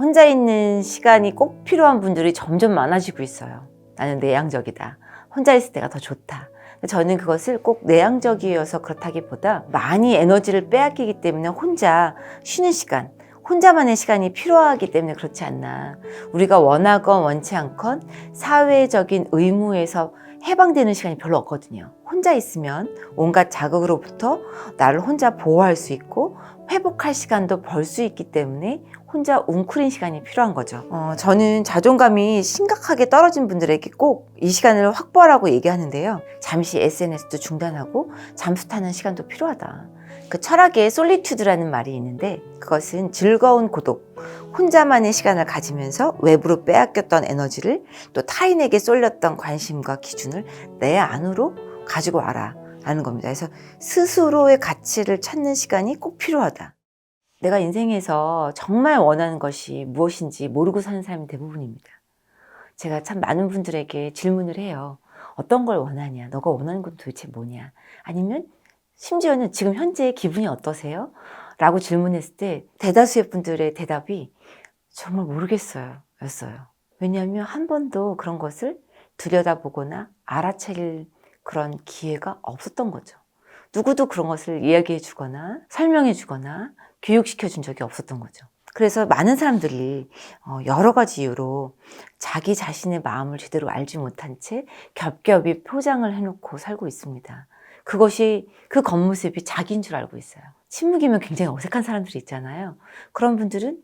혼자 있는 시간이 꼭 필요한 분들이 점점 많아지고 있어요. 나는 내향적이다. 혼자 있을 때가 더 좋다. 저는 그것을 꼭 내향적이어서 그렇다기보다 많이 에너지를 빼앗기기 때문에 혼자 쉬는 시간, 혼자만의 시간이 필요하기 때문에 그렇지 않나. 우리가 원하건 원치 않건 사회적인 의무에서 해방되는 시간이 별로 없거든요. 혼자 있으면 온갖 자극으로부터 나를 혼자 보호할 수 있고 회복할 시간도 벌 수 있기 때문에 혼자 웅크린 시간이 필요한 거죠. 저는 자존감이 심각하게 떨어진 분들에게 꼭 이 시간을 확보하라고 얘기하는데요. 잠시 SNS도 중단하고 잠수 타는 시간도 필요하다. 그 철학에 솔리튜드라는 말이 있는데 그것은 즐거운 고독, 혼자만의 시간을 가지면서 외부로 빼앗겼던 에너지를 또 타인에게 쏠렸던 관심과 기준을 내 안으로 가지고 와라 라는 겁니다. 그래서 스스로의 가치를 찾는 시간이 꼭 필요하다. 내가 인생에서 정말 원하는 것이 무엇인지 모르고 사는 사람이 대부분입니다. 제가 참 많은 분들에게 질문을 해요. 어떤 걸 원하냐? 너가 원하는 건 도대체 뭐냐? 아니면 심지어는 지금 현재 기분이 어떠세요? 라고 질문했을 때 대다수의 분들의 대답이 정말 모르겠어요 였어요. 왜냐하면 한 번도 그런 것을 들여다보거나 알아차릴 그런 기회가 없었던 거죠. 누구도 그런 것을 이야기해 주거나 설명해 주거나 교육시켜 준 적이 없었던 거죠. 그래서 많은 사람들이 여러 가지 이유로 자기 자신의 마음을 제대로 알지 못한 채 겹겹이 포장을 해놓고 살고 있습니다. 그것이 그 겉모습이 자기인 줄 알고 있어요. 침묵이면 굉장히 어색한 사람들이 있잖아요. 그런 분들은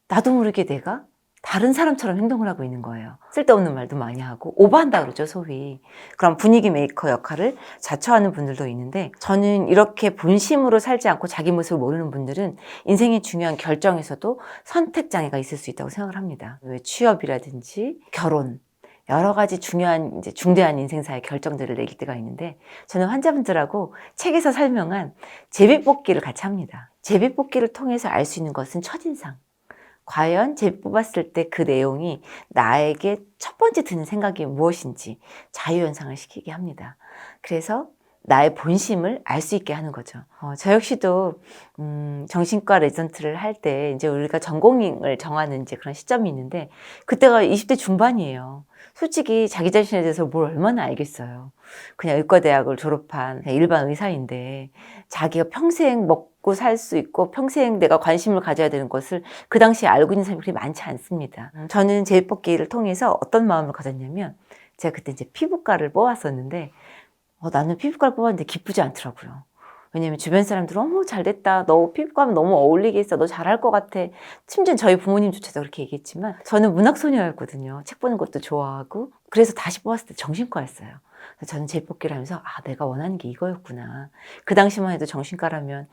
나도 모르게 내가 다른 사람처럼 행동을 하고 있는 거예요. 쓸데없는 말도 많이 하고 오버한다 그러죠, 소위. 그런 분위기 메이커 역할을 자처하는 분들도 있는데 저는 이렇게 본심으로 살지 않고 자기 모습을 모르는 분들은 인생의 중요한 결정에서도 선택 장애가 있을 수 있다고 생각을 합니다. 왜 취업이라든지 결혼 여러 가지 중요한 이제 중대한 인생사의 결정들을 내릴 때가 있는데 저는 환자분들하고 책에서 설명한 제비뽑기를 같이 합니다. 제비뽑기를 통해서 알 수 있는 것은 첫인상. 과연 제비 뽑았을 때 그 내용이 나에게 첫 번째 드는 생각이 무엇인지 자유연상을 시키게 합니다. 그래서 나의 본심을 알 수 있게 하는 거죠. 저 역시도 정신과 레지던트를 할 때 이제 우리가 전공을 정하는 이제 그런 시점이 있는데 그때가 20대 중반이에요. 솔직히 자기 자신에 대해서 뭘 얼마나 알겠어요. 그냥 의과대학을 졸업한 일반 의사인데 자기가 평생 먹고 살 수 있고 평생 내가 관심을 가져야 되는 것을 그 당시에 알고 있는 사람이 그렇게 많지 않습니다. 저는 제비뽑기를 통해서 어떤 마음을 가졌냐면 제가 그때 이제 피부과를 뽑았었는데 나는 피부과를 뽑았는데 기쁘지 않더라고요. 왜냐면 주변 사람들은 어머 잘됐다. 너 피부과면 너무 어울리겠어. 너 잘할 것 같아. 심지어 저희 부모님조차도 그렇게 얘기했지만 저는 문학소녀였거든요. 책 보는 것도 좋아하고. 그래서 다시 뽑았을 때 정신과였어요. 저는 제비뽑기를 하면서 내가 원하는 게 이거였구나. 그 당시만 해도 정신과라면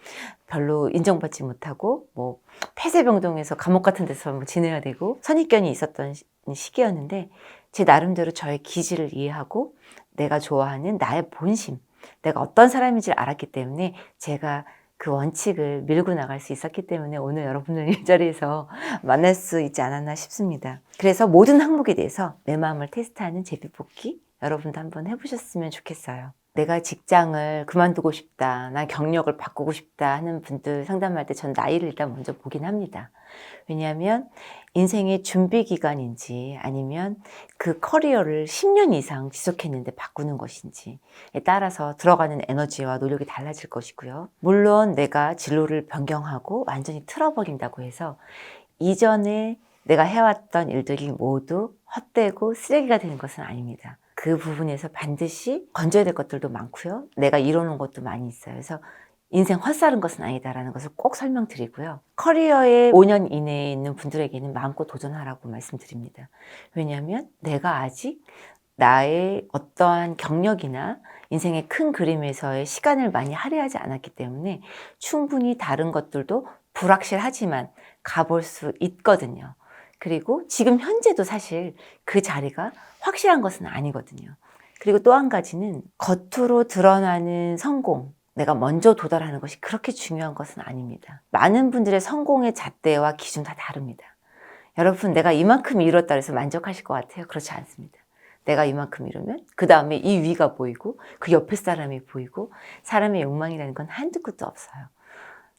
별로 인정받지 못하고 뭐 폐쇄병동에서 감옥 같은 데서 뭐 지내야 되고 선입견이 있었던 시기였는데 제 나름대로 저의 기질을 이해하고 내가 좋아하는 나의 본심, 내가 어떤 사람인지 알았기 때문에 제가 그 원칙을 밀고 나갈 수 있었기 때문에 오늘 여러분을 이 자리에서 만날 수 있지 않았나 싶습니다. 그래서 모든 항목에 대해서 내 마음을 테스트하는 제비뽑기 여러분도 한번 해보셨으면 좋겠어요. 내가 직장을 그만두고 싶다, 난 경력을 바꾸고 싶다 하는 분들 상담할 때 전 나이를 일단 먼저 보긴 합니다. 왜냐하면 인생의 준비 기간인지 아니면 그 커리어를 10년 이상 지속했는데 바꾸는 것인지에 따라서 들어가는 에너지와 노력이 달라질 것이고요. 물론 내가 진로를 변경하고 완전히 틀어버린다고 해서 이전에 내가 해왔던 일들이 모두 헛되고 쓰레기가 되는 것은 아닙니다. 그 부분에서 반드시 건져야 될 것들도 많고요. 내가 이뤄놓은 것도 많이 있어요. 그래서 인생 헛살은 것은 아니다라는 것을 꼭 설명드리고요. 커리어에 5년 이내에 있는 분들에게는 마음껏 도전하라고 말씀드립니다. 왜냐하면 내가 아직 나의 어떠한 경력이나 인생의 큰 그림에서의 시간을 많이 할애하지 않았기 때문에 충분히 다른 것들도 불확실하지만 가볼 수 있거든요. 그리고 지금 현재도 사실 그 자리가 확실한 것은 아니거든요. 그리고 또 한 가지는 겉으로 드러나는 성공, 내가 먼저 도달하는 것이 그렇게 중요한 것은 아닙니다. 많은 분들의 성공의 잣대와 기준 다 다릅니다. 여러분, 내가 이만큼 이뤘다 해서 만족하실 것 같아요? 그렇지 않습니다. 내가 이만큼 이루면 그 다음에 이 위가 보이고 그 옆에 사람이 보이고 사람의 욕망이라는 건 한두 끝도 없어요.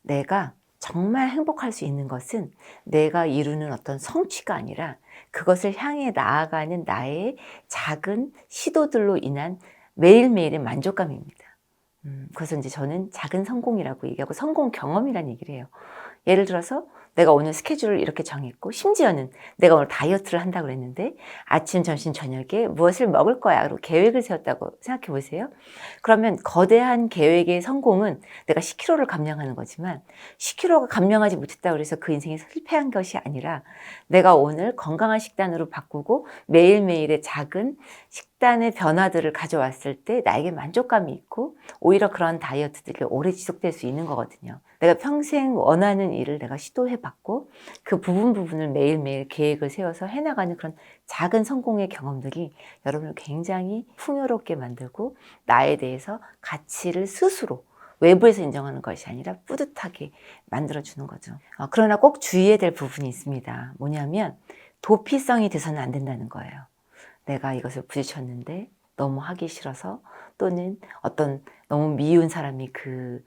내가 정말 행복할 수 있는 것은 내가 이루는 어떤 성취가 아니라 그것을 향해 나아가는 나의 작은 시도들로 인한 매일매일의 만족감입니다. 그래서 이제 저는 작은 성공이라고 얘기하고 성공 경험이라는 얘기를 해요. 예를 들어서 내가 오늘 스케줄을 이렇게 정했고, 심지어는 내가 오늘 다이어트를 한다고 그랬는데 아침, 점심, 저녁에 무엇을 먹을 거야 라고 계획을 세웠다고 생각해 보세요. 그러면 거대한 계획의 성공은 내가 10kg를 감량하는 거지만 10kg가 감량하지 못했다고 해서 그 인생이 실패한 것이 아니라 내가 오늘 건강한 식단으로 바꾸고 매일매일의 작은 식단의 변화들을 가져왔을 때 나에게 만족감이 있고 오히려 그런 다이어트들이 오래 지속될 수 있는 거거든요. 내가 평생 원하는 일을 내가 시도해봤고 그 부분을 매일매일 계획을 세워서 해나가는 그런 작은 성공의 경험들이 여러분을 굉장히 풍요롭게 만들고 나에 대해서 가치를 스스로 외부에서 인정하는 것이 아니라 뿌듯하게 만들어주는 거죠. 그러나 꼭 주의해야 될 부분이 있습니다. 뭐냐면 도피성이 돼서는 안 된다는 거예요. 내가 이것을 부딪혔는데 너무 하기 싫어서 또는 어떤 너무 미운 사람이 그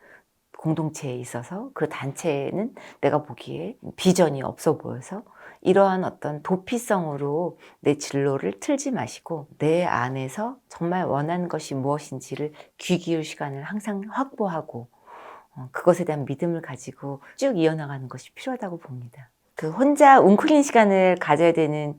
공동체에 있어서 그 단체에는 내가 보기에 비전이 없어 보여서 이러한 어떤 도피성으로 내 진로를 틀지 마시고 내 안에서 정말 원하는 것이 무엇인지를 귀 기울 시간을 항상 확보하고 그것에 대한 믿음을 가지고 쭉 이어나가는 것이 필요하다고 봅니다. 그 혼자 웅크린 시간을 가져야 되는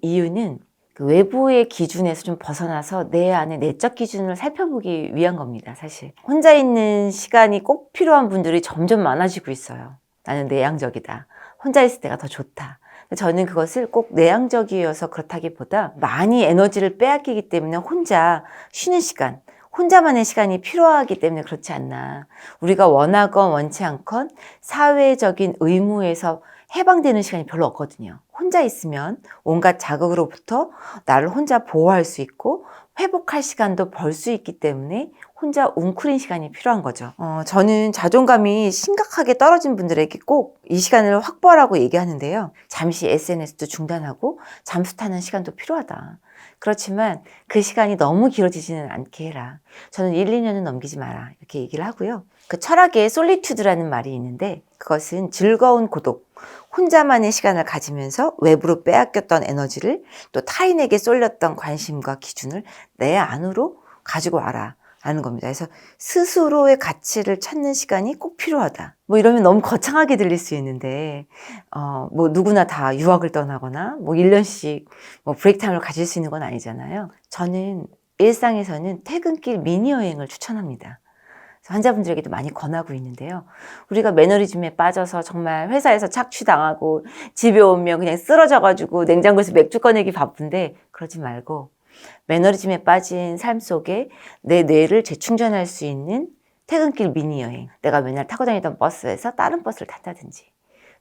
이유는 그 외부의 기준에서 좀 벗어나서 내 안의 내적 기준을 살펴보기 위한 겁니다, 사실. 혼자 있는 시간이 꼭 필요한 분들이 점점 많아지고 있어요. 나는 내향적이다. 혼자 있을 때가 더 좋다. 저는 그것을 꼭 내향적이어서 그렇다기보다 많이 에너지를 빼앗기기 때문에 혼자 쉬는 시간, 혼자만의 시간이 필요하기 때문에 그렇지 않나. 우리가 원하건 원치 않건 사회적인 의무에서 해방되는 시간이 별로 없거든요. 혼자 있으면 온갖 자극으로부터 나를 혼자 보호할 수 있고 회복할 시간도 벌 수 있기 때문에 혼자 웅크린 시간이 필요한 거죠. 저는 자존감이 심각하게 떨어진 분들에게 꼭 이 시간을 확보하라고 얘기하는데요. 잠시 SNS도 중단하고 잠수 타는 시간도 필요하다. 그렇지만 그 시간이 너무 길어지지는 않게 해라. 저는 1, 2년은 넘기지 마라. 이렇게 얘기를 하고요. 그 철학에 솔리튜드라는 말이 있는데 그것은 즐거운 고독, 혼자만의 시간을 가지면서 외부로 빼앗겼던 에너지를 또 타인에게 쏠렸던 관심과 기준을 내 안으로 가지고 와라. 라는 겁니다. 그래서 스스로의 가치를 찾는 시간이 꼭 필요하다. 뭐 이러면 너무 거창하게 들릴 수 있는데, 뭐 누구나 다 유학을 떠나거나, 뭐 1년씩 뭐 브레이크타임을 가질 수 있는 건 아니잖아요. 저는 일상에서는 퇴근길 미니 여행을 추천합니다. 환자분들에게도 많이 권하고 있는데요. 우리가 매너리즘에 빠져서 정말 회사에서 착취당하고 집에 오면 그냥 쓰러져가지고 냉장고에서 맥주 꺼내기 바쁜데 그러지 말고 매너리즘에 빠진 삶 속에 내 뇌를 재충전할 수 있는 퇴근길 미니 여행. 내가 맨날 타고 다니던 버스에서 다른 버스를 탄다든지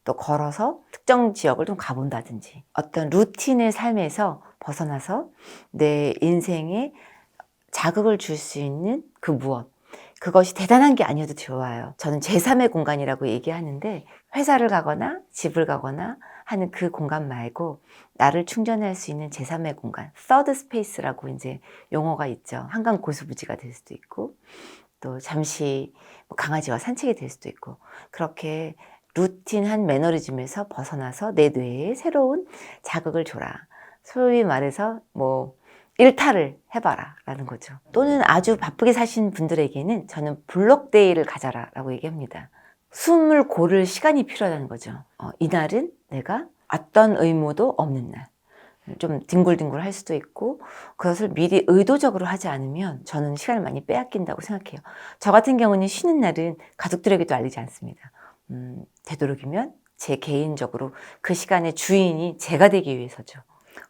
또 걸어서 특정 지역을 좀 가본다든지 어떤 루틴의 삶에서 벗어나서 내 인생에 자극을 줄 수 있는 그 무엇. 그것이 대단한 게 아니어도 좋아요. 저는 제3의 공간이라고 얘기하는데 회사를 가거나 집을 가거나 하는 그 공간 말고 나를 충전할 수 있는 제3의 공간, 서드 스페이스라고 이제 용어가 있죠. 한강 고수부지가 될 수도 있고 또 잠시 뭐 강아지와 산책이 될 수도 있고 그렇게 루틴한 매너리즘에서 벗어나서 내 뇌에 새로운 자극을 줘라. 소위 말해서 뭐 일탈을 해봐라 라는 거죠. 또는 아주 바쁘게 사신 분들에게는 저는 블록데이를 가져라 라고 얘기합니다. 숨을 고를 시간이 필요하다는 거죠. 이날은 내가 어떤 의무도 없는 날. 좀 뒹굴뒹굴 할 수도 있고 그것을 미리 의도적으로 하지 않으면 저는 시간을 많이 빼앗긴다고 생각해요. 저 같은 경우는 쉬는 날은 가족들에게도 알리지 않습니다. 되도록이면 제 개인적으로 그 시간의 주인이 제가 되기 위해서죠.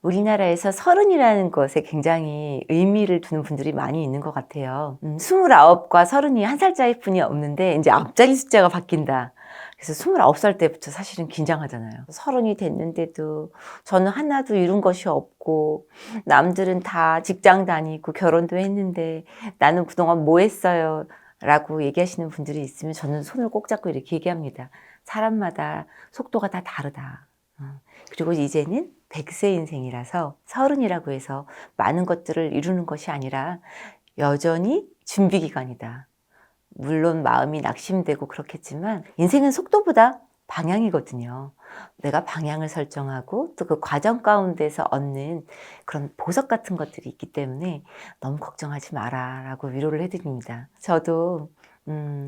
우리나라에서 서른이라는 것에 굉장히 의미를 두는 분들이 많이 있는 것 같아요. 29과 서른이 한 살 차이 뿐이 없는데 이제 앞자리 숫자가 바뀐다. 그래서 29살 때부터 사실은 긴장하잖아요. 서른이 됐는데도 저는 하나도 이룬 것이 없고 남들은 다 직장 다니고 결혼도 했는데 나는 그동안 뭐 했어요? 라고 얘기하시는 분들이 있으면 저는 손을 꼭 잡고 이렇게 얘기합니다. 사람마다 속도가 다 다르다. 그리고 이제는 100세 인생이라서 서른이라고 해서 많은 것들을 이루는 것이 아니라 여전히 준비 기간이다. 물론 마음이 낙심되고 그렇겠지만 인생은 속도보다 방향이거든요. 내가 방향을 설정하고 또 그 과정 가운데서 얻는 그런 보석 같은 것들이 있기 때문에 너무 걱정하지 마라라고 위로를 해드립니다. 저도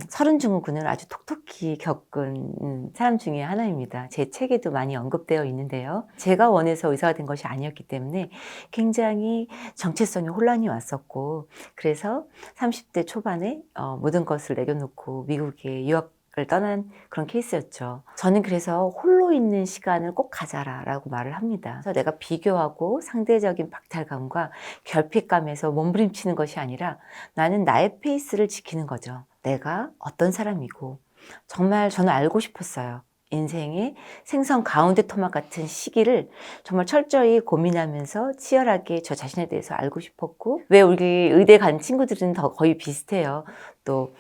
30 증후군을 아주 톡톡히 겪은 사람 중에 하나입니다. 제 책에도 많이 언급되어 있는데요. 제가 원해서 의사가 된 것이 아니었기 때문에 굉장히 정체성에 혼란이 왔었고, 그래서 30대 초반에 모든 것을 내려놓고 미국에 유학을 떠난 그런 케이스였죠. 저는 그래서 홀로 있는 시간을 꼭 가져라라고 말을 합니다. 그래서 내가 비교하고 상대적인 박탈감과 결핍감에서 몸부림치는 것이 아니라 나는 나의 페이스를 지키는 거죠. 내가 어떤 사람이고, 정말 저는 알고 싶었어요. 인생의 생선 가운데 토막 같은 시기를 정말 철저히 고민하면서 치열하게 저 자신에 대해서 알고 싶었고, 왜 우리 의대 간 친구들은 더 거의 비슷해요. 또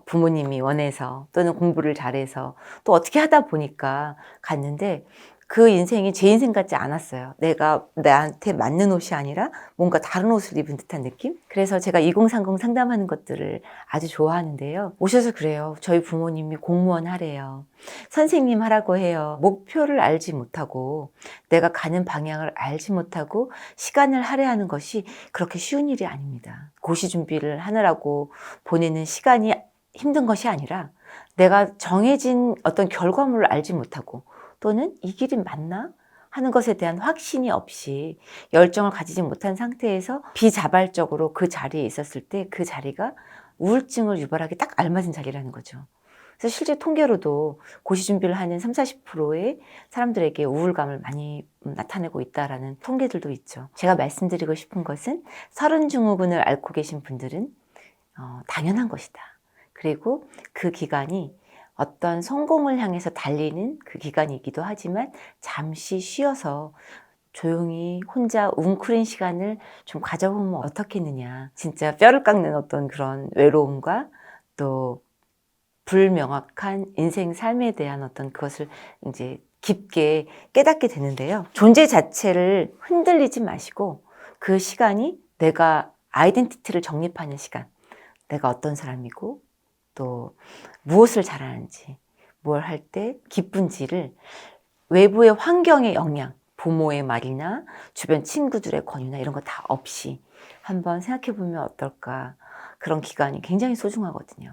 부모님이 원해서 또는 공부를 잘해서 또 어떻게 하다 보니까 갔는데, 그 인생이 제 인생 같지 않았어요. 내가 나한테 맞는 옷이 아니라 뭔가 다른 옷을 입은 듯한 느낌? 그래서 제가 2030 상담하는 것들을 아주 좋아하는데요. 오셔서 그래요. 저희 부모님이 공무원 하래요. 선생님 하라고 해요. 목표를 알지 못하고 내가 가는 방향을 알지 못하고 시간을 할애하는 것이 그렇게 쉬운 일이 아닙니다. 고시 준비를 하느라고 보내는 시간이 힘든 것이 아니라 내가 정해진 어떤 결과물을 알지 못하고 또는 이 길이 맞나? 하는 것에 대한 확신이 없이 열정을 가지지 못한 상태에서 비자발적으로 그 자리에 있었을 때 그 자리가 우울증을 유발하기 딱 알맞은 자리라는 거죠. 그래서 실제 통계로도 고시 준비를 하는 30-40%의 사람들에게 우울감을 많이 나타내고 있다라는 통계들도 있죠. 제가 말씀드리고 싶은 것은 30증후군을 앓고 계신 분들은 당연한 것이다. 그리고 그 기간이 어떤 성공을 향해서 달리는 그 기간이기도 하지만 잠시 쉬어서 조용히 혼자 웅크린 시간을 좀 가져보면 어떻겠느냐. 진짜 뼈를 깎는 어떤 그런 외로움과 또 불명확한 인생 삶에 대한 어떤 그것을 이제 깊게 깨닫게 되는데요. 존재 자체를 흔들리지 마시고 그 시간이 내가 아이덴티티를 정립하는 시간, 내가 어떤 사람이고 또 무엇을 잘하는지, 뭘 할 때 기쁜지를 외부의 환경의 영향, 부모의 말이나 주변 친구들의 권유나 이런 거 다 없이 한번 생각해 보면 어떨까. 그런 기간이 굉장히 소중하거든요.